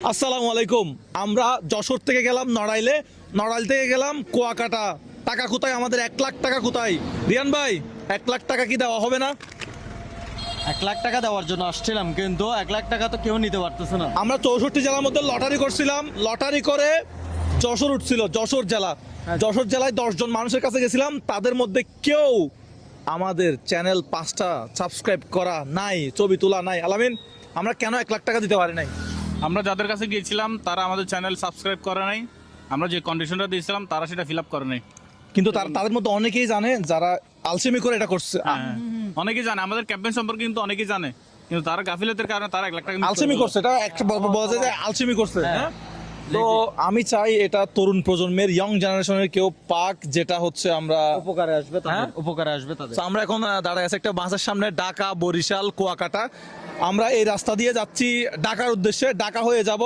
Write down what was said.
আসসালামু আলাইকুম। আমরা যশোর থেকে গেলাম নড়াইলে, নড়াইল থেকে গেলাম কুয়াকাটা। টাকা কোথায়? আমাদের 1,00,000 টাকা কোথায়? রিয়ান ভাই, 1,00,000 টাকা কি দেওয়া হবে না? 1,00,000 টাকা দেওয়ার জন্য আসছিলাম, কিন্তু 1,00,000 টাকা তো কেউ নিতে পারতেছে না। আমরা 64 জেলার মধ্যে লটারি করছিলাম, লটারি করে যশোর উঠছিল, যশোর জেলা। যশোর জেলায় 10 জন মানুষের কাছে গেছিলাম, তাদের মধ্যে কেউ আমাদের চ্যানেল 5টা সাবস্ক্রাইব করা নাই, ছবি তোলা নাই। আলামিন, আমরা কেন 1,00,000 টাকা দিতে পারি নাই? আমরা যাদের কাছে গিয়েছিলাম তারা আমাদের চ্যানেল সাবস্ক্রাইব করে নাই। আমরা যে কন্ডিশনটা দিয়েছিলাম তারা সেটা ফিল আপ করে নাই। কিন্তু তাদের মধ্যে অনেকেই জানে যারা আলসেমি করে এটা করছে। হ্যাঁ, অনেকেই জানে আমাদের ক্যাম্পেইন সম্পর্কে, কিন্তু অনেকেই জানে, কিন্তু তারা গাফিলতির কারণে তারা 1,00,000 টাকা আলসেমি করছে, এটা একটা বলা যায় যে আলসেমি করছে। হ্যাঁ, তো আমি চাই এটা তরুণ প্রজন্মের, ইয়ং জেনারেশনের কেউ পাক, যেটা হচ্ছে আমরা উপকারে আসবে তাদের, হ্যাঁ? উপকারে আসবে তাদের। তো আমরা এখন দাঁড়ায় আছি একটা বাসের সামনে, ঢাকা, বরিশাল, কুয়াকাটা। আমরা এই রাস্তা দিয়ে যাচ্ছি ঢাকার উদ্দেশ্যে, ঢাকা হয়ে যাব